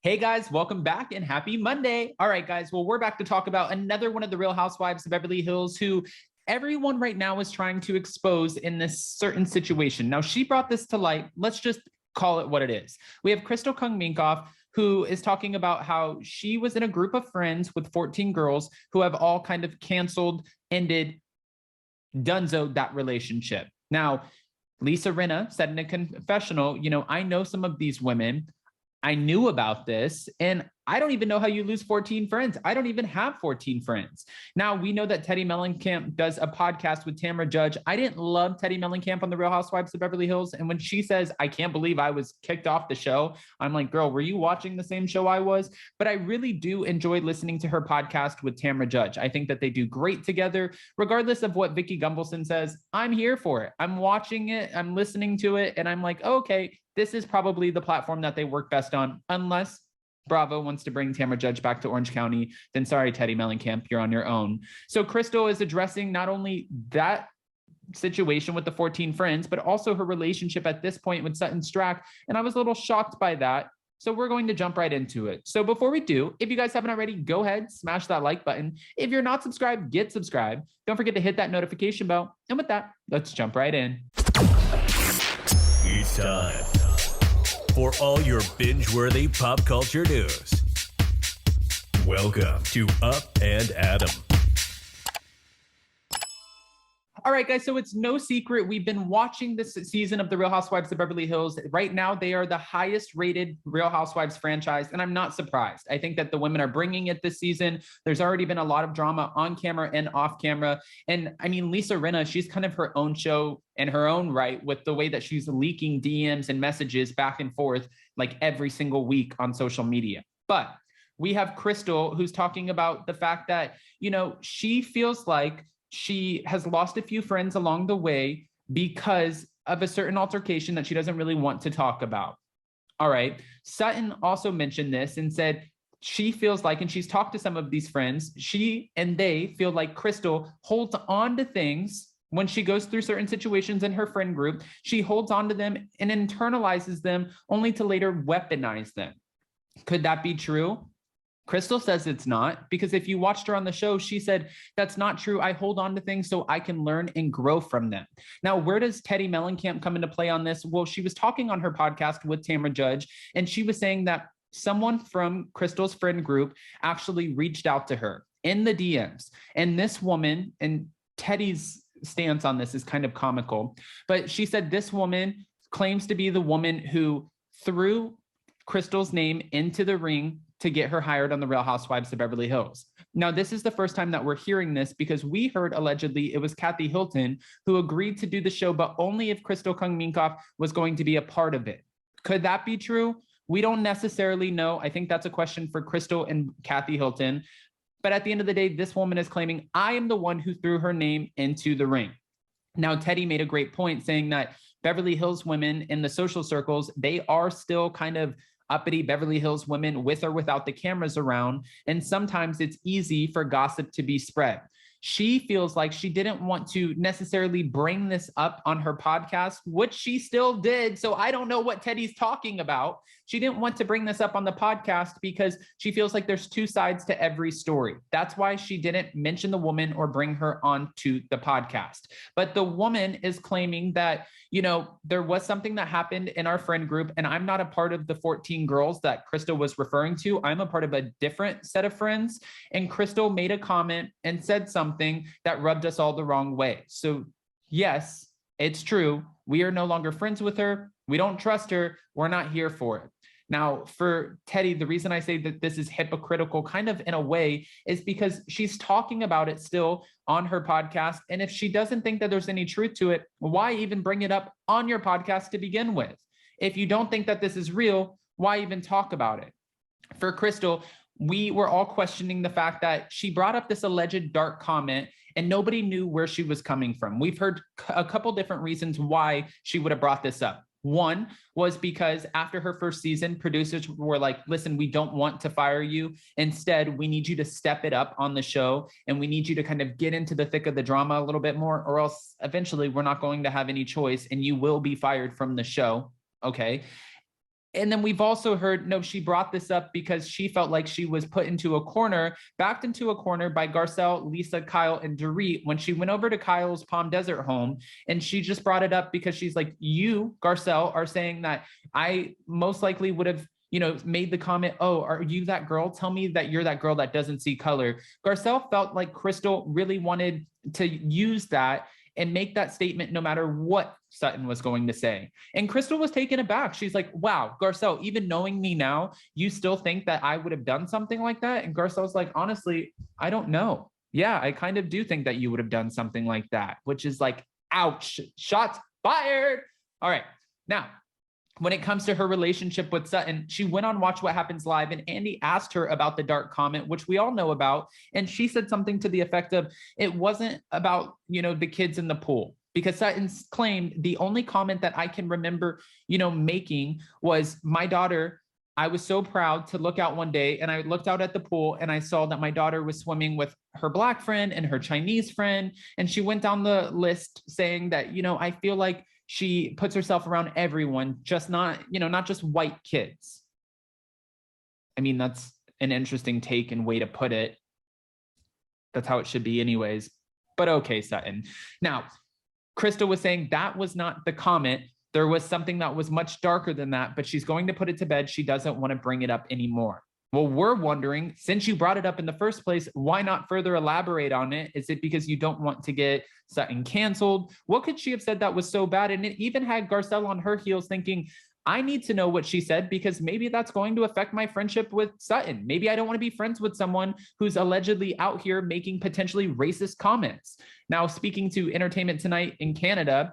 Hey guys, welcome back and happy Monday. All right, guys. Well, we're back to talk about another one of the Real Housewives of Beverly Hills who everyone right now is trying to expose in this certain situation. Now, she brought this to light. Let's just call it what it is. We have Crystal Kung-Minkoff, who is talking about how she was in a group of friends with 14 girls who have all kind of canceled, ended, donezoed that relationship. Now, Lisa Rinna said in a confessional, I know some of these women. I knew about this, and I don't even know how you lose 14 friends. I don't even have 14 friends. Now, we know that Teddi Mellencamp does a podcast with Tamra Judge. I didn't love Teddi Mellencamp on The Real Housewives of Beverly Hills. And when she says, I can't believe I was kicked off the show, I'm like, girl, were you watching the same show I was? But I really do enjoy listening to her podcast with Tamra Judge. I think that they do great together. Regardless of what Vicky Gunvalson says, I'm here for it. I'm watching it, I'm listening to it, and I'm like, okay, this is probably the platform that they work best on, unless Bravo wants to bring Tamra Judge back to Orange County, then sorry, Teddi Mellencamp, you're on your own. So Crystal is addressing not only that situation with the 14 friends, but also her relationship at this point with Sutton Strack. And I was a little shocked by that. So we're going to jump right into it. So before we do, if you guys haven't already, go ahead, smash that like button. If you're not subscribed, get subscribed. Don't forget to hit that notification bell. And with that, let's jump right in. It's time for all your binge-worthy pop culture news. Welcome to Up and Adam. All right, guys, so it's no secret. We've been watching this season of The Real Housewives of Beverly Hills. Right now, they are the highest rated Real Housewives franchise, and I'm not surprised. I think that the women are bringing it this season. There's already been a lot of drama on camera and off camera. And I mean, Lisa Rinna, she's kind of her own show in her own right with the way that she's leaking DMs and messages back and forth like every single week on social media. But we have Crystal, who's talking about the fact that, she feels like she has lost a few friends along the way because of a certain altercation that she doesn't really want to talk about. All right. Sutton also mentioned this and said she feels like, and she's talked to some of these friends, she and they feel like Crystal holds on to things when she goes through certain situations in her friend group. She holds on to them and internalizes them only to later weaponize them. Could that be true? Crystal says it's not, because if you watched her on the show, she said, that's not true. I hold on to things so I can learn and grow from them. Now, where does Teddi Mellencamp come into play on this? Well, she was talking on her podcast with Tamra Judge, and she was saying that someone from Crystal's friend group actually reached out to her in the DMs. And this woman, and Teddy's stance on this is kind of comical, but she said this woman claims to be the woman who threw Crystal's name into the ring to get her hired on The Real Housewives of Beverly Hills. Now, this is the first time that we're hearing this because we heard allegedly it was Kathy Hilton who agreed to do the show, but only if Crystal Kung-Minkoff was going to be a part of it. Could that be true? We don't necessarily know. I think that's a question for Crystal and Kathy Hilton. But at the end of the day, this woman is claiming, I am the one who threw her name into the ring. Now, Teddi made a great point saying that Beverly Hills women in the social circles, they are still kind of uppity Beverly Hills women with or without the cameras around. And sometimes it's easy for gossip to be spread. She feels like she didn't want to necessarily bring this up on her podcast, which she still did. So I don't know what Teddi's talking about. She didn't want to bring this up on the podcast because she feels like there's two sides to every story. That's why she didn't mention the woman or bring her onto the podcast. But the woman is claiming that, there was something that happened in our friend group, and I'm not a part of the 14 girls that Crystal was referring to. I'm a part of a different set of friends. And Crystal made a comment and said something that rubbed us all the wrong way. So yes, it's true. We are no longer friends with her. We don't trust her. We're not here for it. Now, for Teddi, the reason I say that this is hypocritical kind of in a way is because she's talking about it still on her podcast. And if she doesn't think that there's any truth to it, why even bring it up on your podcast to begin with? If you don't think that this is real, why even talk about it? For Crystal, we were all questioning the fact that she brought up this alleged dark comment and nobody knew where she was coming from. We've heard a couple different reasons why she would have brought this up. One was because after her first season, producers were like, listen, we don't want to fire you. Instead, we need you to step it up on the show. And we need you to kind of get into the thick of the drama a little bit more, or else eventually we're not going to have any choice and you will be fired from the show. Okay. And then we've also heard, no, she brought this up because she felt like she was put into a corner, backed into a corner by Garcelle, Lisa, Kyle, and Dorit when she went over to Kyle's Palm Desert home. And she just brought it up because she's like, you, Garcelle, are saying that I most likely would have, made the comment, oh, are you that girl? Tell me that you're that girl that doesn't see color. Garcelle felt like Crystal really wanted to use that and make that statement no matter what Sutton was going to say. And Crystal was taken aback. She's like, wow, Garcelle, even knowing me now, you still think that I would have done something like that? And Garcelle's like, honestly, I don't know. Yeah, I kind of do think that you would have done something like that, which is like, ouch, shots fired. All right, now, when it comes to her relationship with Sutton, she went on Watch What Happens Live, and Andy asked her about the dark comment, which we all know about. And she said something to the effect of, it wasn't about, the kids in the pool. Because Sutton's claimed the only comment that I can remember, making was, my daughter, I was so proud to look out one day and I looked out at the pool and I saw that my daughter was swimming with her Black friend and her Chinese friend. And she went down the list saying that, I feel like she puts herself around everyone, just not just white kids. I mean, that's an interesting take and way to put it. That's how it should be anyways. But okay, Sutton. Now, Crystal was saying that was not the comment. There was something that was much darker than that, but she's going to put it to bed. She doesn't want to bring it up anymore. Well, we're wondering, since you brought it up in the first place, why not further elaborate on it? Is it because you don't want to get Sutton canceled? What could she have said that was so bad? And it even had Garcelle on her heels thinking, I need to know what she said because maybe that's going to affect my friendship with Sutton. Maybe I don't want to be friends with someone who's allegedly out here making potentially racist comments. Now, speaking to Entertainment Tonight in Canada,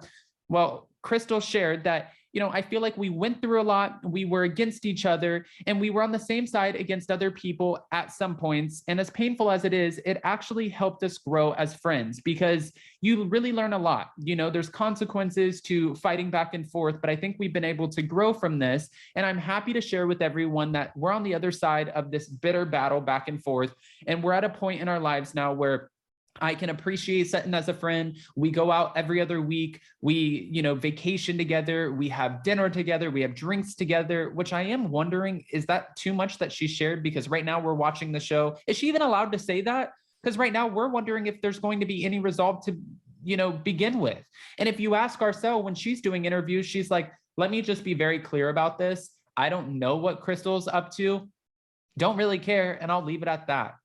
well, Crystal shared that, I feel like we went through a lot. We were against each other and we were on the same side against other people at some points. And as painful as it is, it actually helped us grow as friends because you really learn a lot. There's consequences to fighting back and forth, but I think we've been able to grow from this. And I'm happy to share with everyone that we're on the other side of this bitter battle back and forth. And we're at a point in our lives now where I can appreciate Sutton as a friend. We go out every other week. We, vacation together. We have dinner together. We have drinks together, which I am wondering, is that too much that she shared? Because right now we're watching the show. Is she even allowed to say that? Because right now we're wondering if there's going to be any resolve to, begin with. And if you ask Garcelle when she's doing interviews, she's like, let me just be very clear about this. I don't know what Crystal's up to. Don't really care. And I'll leave it at that.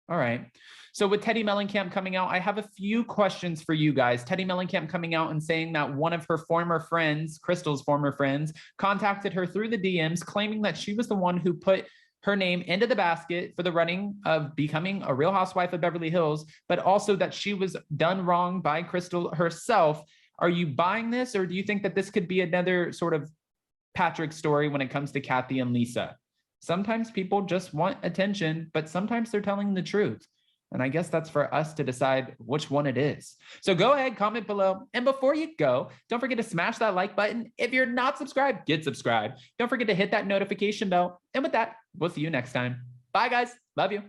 All right. So with Teddi Mellencamp coming out, I have a few questions for you guys. Teddi Mellencamp coming out and saying that one of her former friends, Crystal's former friends, contacted her through the DMs, claiming that she was the one who put her name into the basket for the running of becoming a Real Housewife of Beverly Hills, but also that she was done wrong by Crystal herself. Are you buying this, or do you think that this could be another sort of Patrick story when it comes to Kathy and Lisa? Sometimes people just want attention, but sometimes they're telling the truth. And I guess that's for us to decide which one it is. So go ahead, comment below. And before you go, don't forget to smash that like button. If you're not subscribed, get subscribed. Don't forget to hit that notification bell. And with that, we'll see you next time. Bye, guys. Love you.